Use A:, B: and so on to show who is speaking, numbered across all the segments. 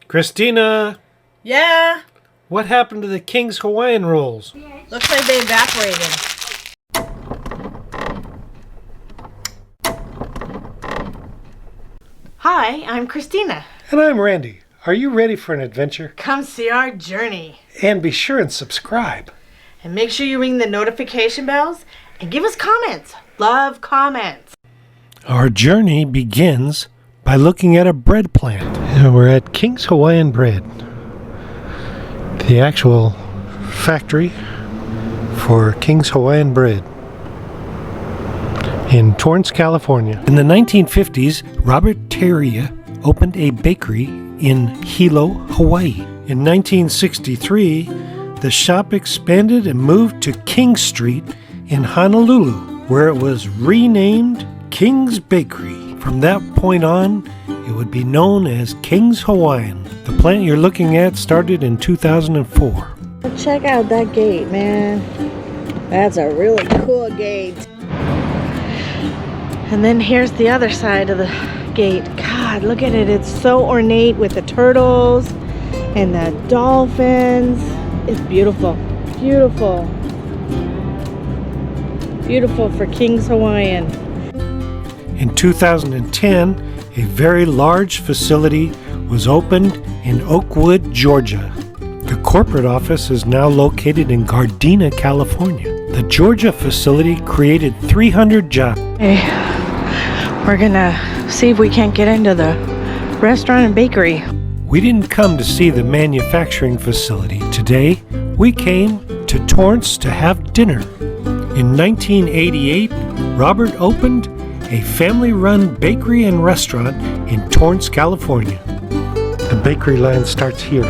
A: Christina,
B: Yeah,
A: what happened to the King's Hawaiian rolls?
B: looks like they evaporated. Hi, I'm Christina.
A: And I'm Randy. Are you ready for an adventure?
B: Come see our journey.
A: And be sure and subscribe.
B: And make sure you ring the notification bells and give us comments. Love comments.
A: Our journey begins by looking at a bread plant. We're at Kings Hawaiian Bread, the actual factory for Kings Hawaiian Bread in Torrance, California. In the 1950s, Robert Taira opened a bakery in Hilo, Hawaii. In 1963, the shop expanded and moved to King Street in Honolulu, where it was renamed King's Bakery. From that point on, it would be known as King's Hawaiian. The plant you're looking at started in 2004.
B: Check out that gate, man. That's a really cool gate. And then here's the other side of the gate. God, look at it. It's so ornate with the turtles and the dolphins. It's beautiful. Beautiful. Beautiful for King's Hawaiian.
A: In 2010, a very large facility was opened in Oakwood, Georgia. The corporate office is now located in Gardena, California. The Georgia facility created 300 jobs.
B: Hey, we're gonna see if we can't get into the restaurant and bakery.
A: We didn't come to see the manufacturing facility. Today, we came to Torrance to have dinner. In 1988, Robert opened a family-run bakery and restaurant in Torrance, California. The bakery line starts here.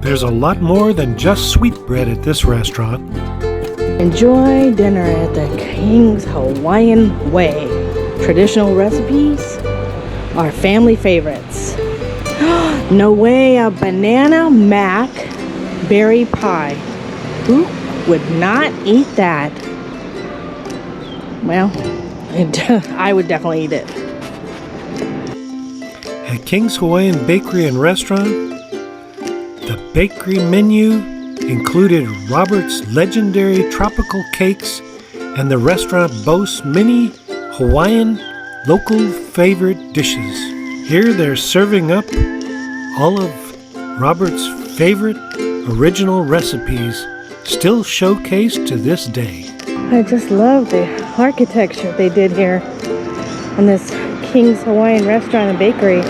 A: There's a lot more than just sweetbread at this restaurant.
B: Enjoy dinner at the King's Hawaiian Way. Traditional recipes are family favorites. No way, a banana mac berry pie. Who would not eat that? Well, I would definitely eat it.
A: At King's Hawaiian Bakery and Restaurant, the bakery menu included Robert's legendary tropical cakes, and the restaurant boasts many Hawaiian local favorite dishes. Here they're serving up all of Robert's favorite original recipes, still showcased to this day.
B: I just love the architecture they did here on this King's Hawaiian Restaurant and Bakery.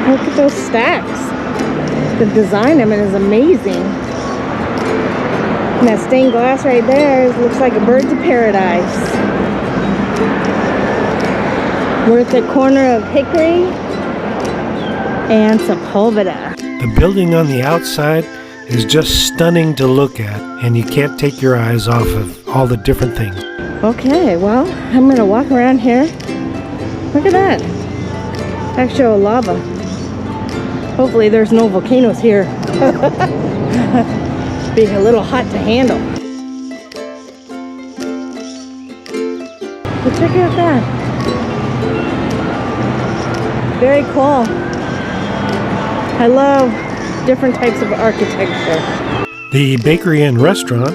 B: Look at those stacks. The design of it is amazing. And that stained glass right there looks like a bird's of paradise. We're at the corner of Hickory and Sepulveda.
A: The building on the outside is just stunning to look at, and you can't take your eyes off of all the different things.
B: Okay, well, I'm gonna walk around here. Look at that. Actual lava. Hopefully there's no volcanoes here. Being a little hot to handle. But check out that. Very cool. I love different types of architecture.
A: The bakery and restaurant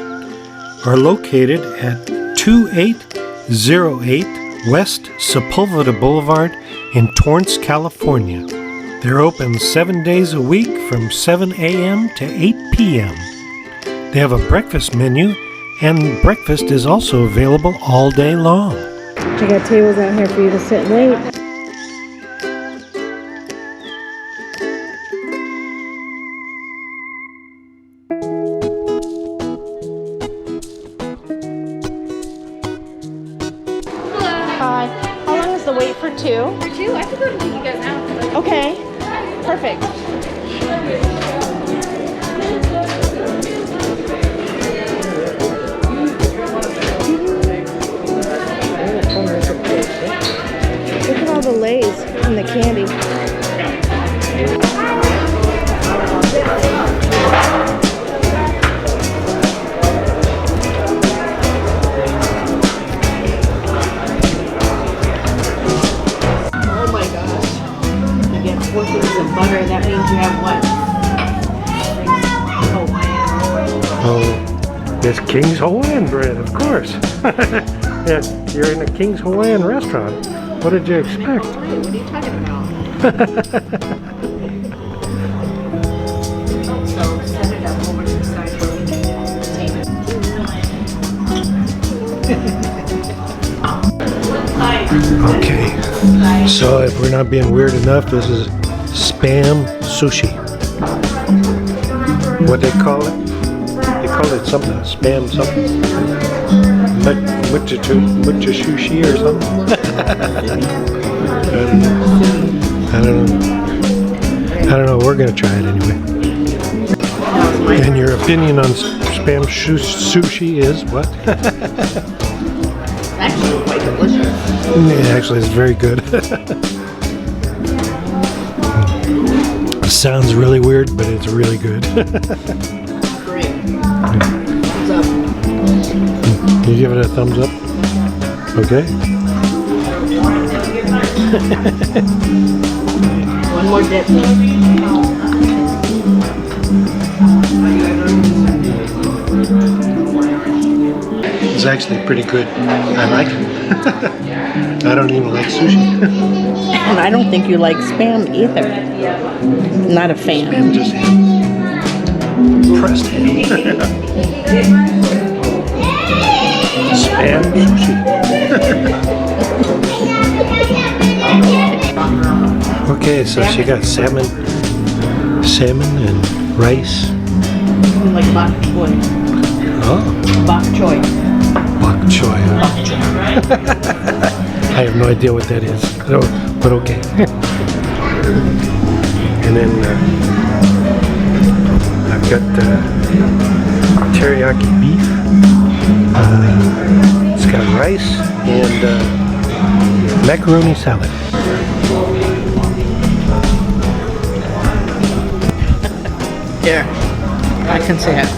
A: are located at 2808 West Sepulveda Boulevard in Torrance, California. They're open 7 days a week from 7 a.m. to 8 p.m. They have a breakfast menu, and breakfast is also available all day long.
B: I got tables out here for you to sit and wait. Hi. How long is the wait for two?
C: For two? I could go and take you guys out.
B: Okay. Perfect. Look at all the Lays and the candy.
D: cookies and butter. That means you have what?
A: Oh, it's Kings Hawaiian Bread, of course. Yeah, you're in a Kings Hawaiian restaurant. What did you expect?
D: What are you talking about? So set it up over to the side where we can
A: Okay, so if we're not being weird enough, this is spam sushi. What they call it? They call it something, spam something. Mucha sushi or something. I don't know. We're gonna try it anyway. And your opinion on spam sushi is what?
D: Actually, quite delicious.
A: Yeah, actually, it's very good. It sounds really weird, but it's really good.
D: Great. Thumbs up.
A: You give it a thumbs up? Okay.
D: One more dip.
A: It's actually pretty good. I like it. I don't even like sushi.
D: And I don't think you like spam either. Not a fan.
A: Spam just ham. Pressed ham. Spam sushi. Okay, so she got salmon and rice.
D: Like bok choy.
A: Oh,
D: Bok choy.
A: bok choy. I have no idea what that is, but okay. And then I've got teriyaki beef. It's got rice and macaroni salad.
D: Here, I can say it.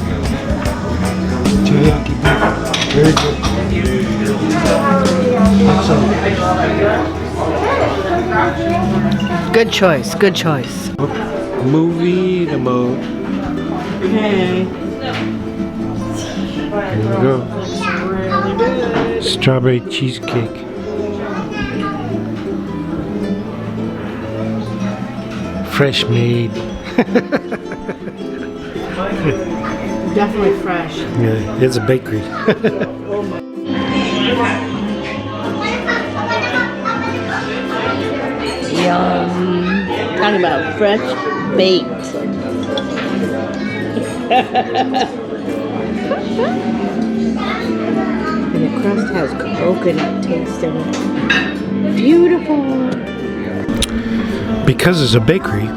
A: Teriyaki beef, very good.
D: Good choice, good choice.
A: Movie the mode.
D: Okay.
A: Here we go. Strawberry cheesecake. Fresh made.
D: Definitely fresh.
A: Yeah, it's a bakery.
D: Yum. Talking about fresh baked. And the crust has coconut taste in it. Beautiful.
A: Because it's a bakery,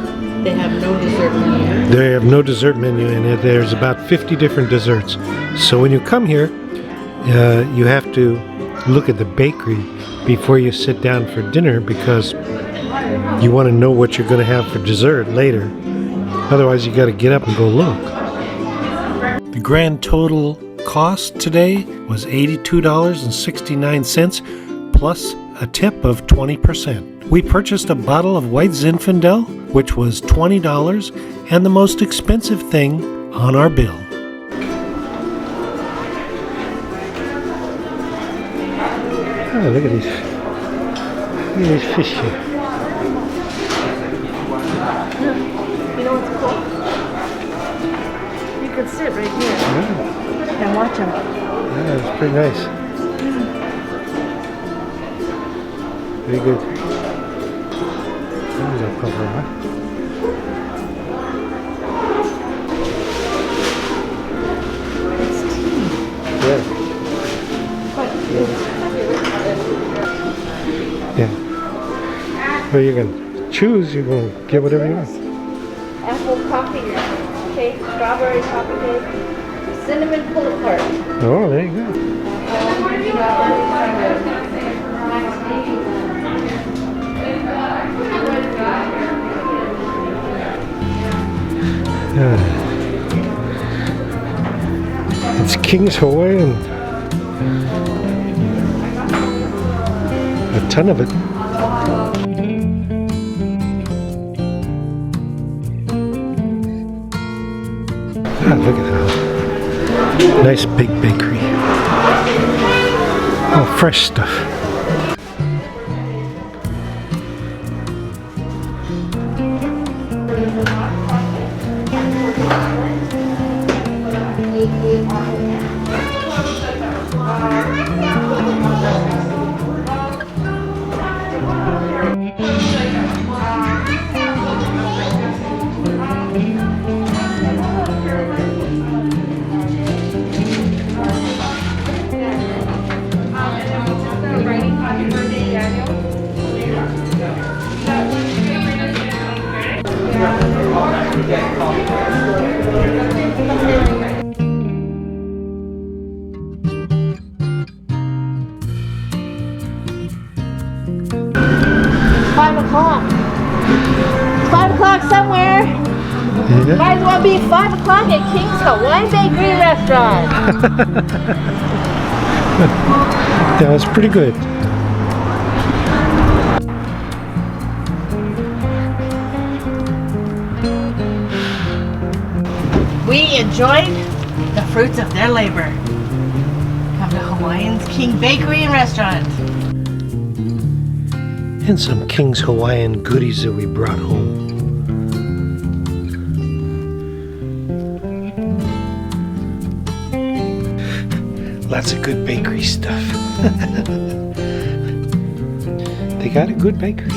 D: They have no dessert menu.
A: they have no dessert menu in it. There's about 50 different desserts. So when you come here, you have to look at the bakery before you sit down for dinner because you want to know what you're going to have for dessert later. Otherwise, you got to get up and go look. The grand total cost today was $82.69 plus a tip of 20%. We purchased a bottle of white Zinfandel, which was $20 and the most expensive thing on our bill. Oh, look at these fish here.
B: You know what's cool? You could sit right here and watch them.
A: Yeah, it's pretty nice. Very good. There's a couple, huh? Yeah. Yeah. Well, you can choose. You can get whatever you want.
B: Apple coffee cake, strawberry coffee cake, cinnamon pull apart.
A: Oh, there you go. It's Kings Hawaiian. A ton of it. look at that. Nice big bakery. Oh, fresh stuff.
B: $5 somewhere.
A: Yeah.
B: Might as well be 5 o'clock at Kings Hawaiian Bakery Restaurant.
A: That was pretty good.
B: We enjoyed the fruits of their labor. Come to Hawaiian's King Bakery and Restaurant.
A: And some King's Hawaiian goodies that we brought home. Lots of good bakery stuff. They got a good bakery.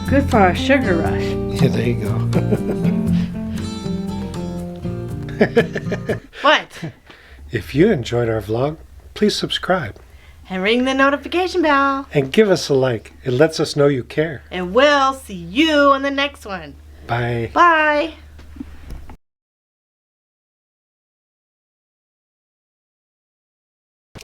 B: Good for our sugar rush.
A: Yeah, there you go.
B: What?
A: If you enjoyed our vlog, please subscribe.
B: And ring the notification bell.
A: And give us a like. It lets us know you care.
B: And we'll see you on the next one.
A: Bye.
B: Bye.